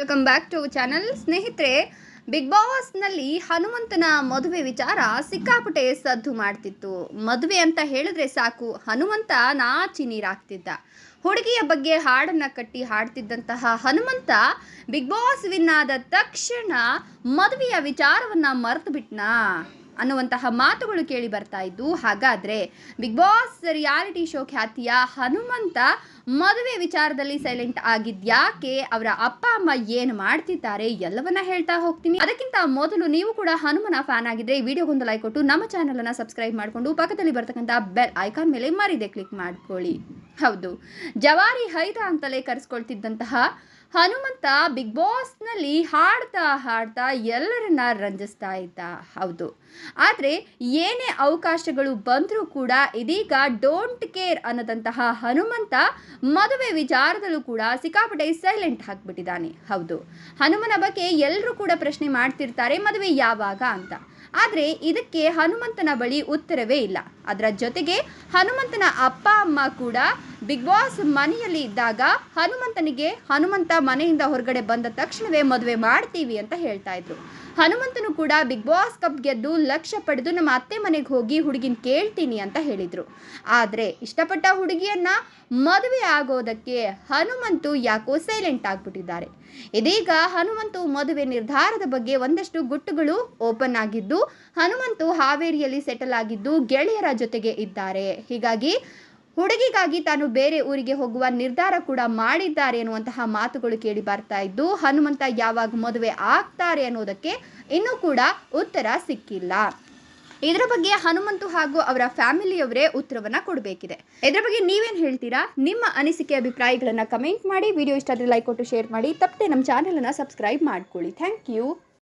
Welcome back to channel. ಸ್ನೇಹಿತರೆ, big ಬಾಸ್ನಲ್ಲಿ ಹನುಮಂತನ ಮದುವೆ ವಿಚಾರ ಸಿಕ್ಕಾಪಟ್ಟೆ ಸದ್ದು ಮಾಡ್ತಿತ್ತು. ಮದುವೆ ಅಂತ ಹೇಳಿದ್ರೆ ಸಾಕು ಹನುಮಂತ ನಾಚಿ ನೀರಾಗ್ತಿದ್ದ. ಹುಡುಗಿಯ ಬಗ್ಗೆ ಹಾಡನ್ನು ಕಟ್ಟಿ ಹಾಡ್ತಿದ್ದಂತಹ ಹನುಮಂತ ಬಿಗ್ ಬಾಸ್ ವಿನ್ ಆದ ತಕ್ಷಣ ಮದುವೆಯ ವಿಚಾರವನ್ನು ಮರೆತು ಬಿಟ್ನಾ ಅನ್ನುವಂತಹ ಮಾತುಗಳು ಕೇಳಿ ಬರ್ತಾ ಇದ್ದು. ಹಾಗಾದರೆ ಬಿಗ್ ಬಾಸ್ ರಿಯಾಲಿಟಿ ಶೋ ಖ್ಯಾತಿಯ ಹನುಮಂತ ಮದುವೆ ವಿಚಾರದಲ್ಲಿ ಸೈಲೆಂಟ್ ಆಗಿದ್ಯಾಕೆ, ಅವರ ಅಪ್ಪ ಅಮ್ಮ ಏನು ಮಾಡ್ತಿದ್ದಾರೆ ಎಲ್ಲವನ್ನ ಹೇಳ್ತಾ ಹೋಗ್ತೀನಿ. ಅದಕ್ಕಿಂತ ಮೊದಲು ನೀವು ಕೂಡ ಹನುಮನ ಫ್ಯಾನ್ ಆಗಿದ್ರೆ ಈ ವಿಡಿಯೋಗೊಂದು ಲೈಕ್ ಕೊಟ್ಟು ನಮ್ಮ ಚಾನಲನ್ನು ಸಬ್ಸ್ಕ್ರೈಬ್ ಮಾಡಿಕೊಂಡು ಪಕ್ಕದಲ್ಲಿ ಬರ್ತಕ್ಕಂಥ ಬೆಲ್ ಐಕಾನ್ ಮೇಲೆ ಮರಿದೆ ಕ್ಲಿಕ್ ಮಾಡ್ಕೊಳ್ಳಿ. ಹೌದು, ಜವಾರಿ ಹೈದ ಅಂತಲೇ ಕರೆಸ್ಕೊಳ್ತಿದ್ದಂತಹ ಹನುಮಂತ ಬಿಗ್ ಬಾಸ್ನಲ್ಲಿ ಹಾಡ್ತಾ ಎಲ್ಲರನ್ನ ರಂಜಿಸ್ತಾ ಇದ್ದ. ಹೌದು, ಆದರೆ ಏನೇ ಅವಕಾಶಗಳು ಬಂದರೂ ಕೂಡ ಇದೀಗ ಡೋಂಟ್ ಕೇರ್ ಅನ್ನೋದಂತಹ ಹನುಮಂತ ಮದುವೆ ವಿಚಾರದಲ್ಲೂ ಕೂಡ ಸಿಕ್ಕಾಪಟ್ಟೆ ಸೈಲೆಂಟ್ ಆಗಿಬಿಟ್ಟಿದ್ದಾನೆ. ಹೌದು, ಹನುಮನ ಬಗ್ಗೆ ಎಲ್ಲರೂ ಕೂಡ ಪ್ರಶ್ನೆ ಮಾಡ್ತಿರ್ತಾರೆ, ಮದುವೆ ಯಾವಾಗ ಅಂತ. ಆದರೆ ಇದಕ್ಕೆ ಹನುಮಂತನ ಬಳಿ ಉತ್ತರವೇ ಇಲ್ಲ. ಅದರ ಜೊತೆಗೆ ಹನುಮಂತನ ಅಪ್ಪ ಅಮ್ಮ ಕೂಡ ಬಿಗ್ ಬಾಸ್ ಮನೆಯಲ್ಲಿ ಇದ್ದಾಗ ಹನುಮಂತ ಮನೆಯಿಂದ ಹೊರಗಡೆ ಬಂದ ತಕ್ಷಣವೇ ಮದುವೆ ಮಾಡ್ತೀವಿ ಅಂತ ಹೇಳ್ತಾ ಇದ್ರು. ಹನುಮಂತನು ಕೂಡ ಬಿಗ್ ಬಾಸ್ ಕಪ್ ಗೆದ್ದು ಲಕ್ಷ್ಯ ಪಡೆದು ನಮ್ಮ ಅತ್ತೆ ಮನೆಗೆ ಹೋಗಿ ಹುಡುಗಿನ ಕೇಳ್ತೀನಿ ಅಂತ ಹೇಳಿದರು. ಆದರೆ ಇಷ್ಟಪಟ್ಟ ಹುಡುಗಿಯನ್ನ ಮದುವೆ ಆಗೋದಕ್ಕೆ ಹನುಮಂತು ಯಾಕೋ ಸೈಲೆಂಟ್ ಆಗಿಬಿಟ್ಟಿದ್ದಾರೆ. ಇದೀಗ ಹನುಮಂತು ಮದುವೆ ನಿರ್ಧಾರದ ಬಗ್ಗೆ ಒಂದಷ್ಟು ಗುಟ್ಟುಗಳು ಓಪನ್ ಆಗಿದ್ದು, ಹನುಮಂತು ಹಾವೇರಿಯಲ್ಲಿ ಸೆಟಲ್ ಆಗಿದ್ದು ಗೆಳೆಯರ ಜೊತೆಗೆ ಇದ್ದಾರೆ. ಹೀಗಾಗಿ ಹುಡುಗಿಗಾಗಿ ತಾನು ಬೇರೆ ಊರಿಗೆ ಹೋಗುವ ನಿರ್ಧಾರ ಕೂಡ ಮಾಡಿದ್ದಾರೆ ಎನ್ನುವಂತಹ ಮಾತುಗಳು ಕೇಳಿ ಬರ್ತಾ ಇದ್ದು, ಹನುಮಂತ ಯಾವಾಗ ಮದುವೆ ಆಗ್ತಾರೆ ಅನ್ನೋದಕ್ಕೆ ಇನ್ನೂ ಕೂಡ ಉತ್ತರ ಸಿಕ್ಕಿಲ್ಲ. ಇದರ ಬಗ್ಗೆ ಹನುಮಂತು ಹಾಗೂ ಅವರ ಫ್ಯಾಮಿಲಿಯವರೇ ಉತ್ತರವನ್ನು ಕೊಡಬೇಕಿದೆ. ಇದರ ಬಗ್ಗೆ ನೀವೇನು ಹೇಳ್ತೀರಾ? ನಿಮ್ಮ ಅನಿಸಿಕೆ ಅಭಿಪ್ರಾಯಗಳನ್ನು ಕಮೆಂಟ್ ಮಾಡಿ. ವಿಡಿಯೋ ಇಷ್ಟ ಆದರೆ ಲೈಕ್ ಕೊಟ್ಟು ಶೇರ್ ಮಾಡಿ. ತಪ್ಪದೆ ನಮ್ಮ ಚಾನಲನ್ನು ಸಬ್ಸ್ಕ್ರೈಬ್ ಮಾಡ್ಕೊಳ್ಳಿ. Thank you.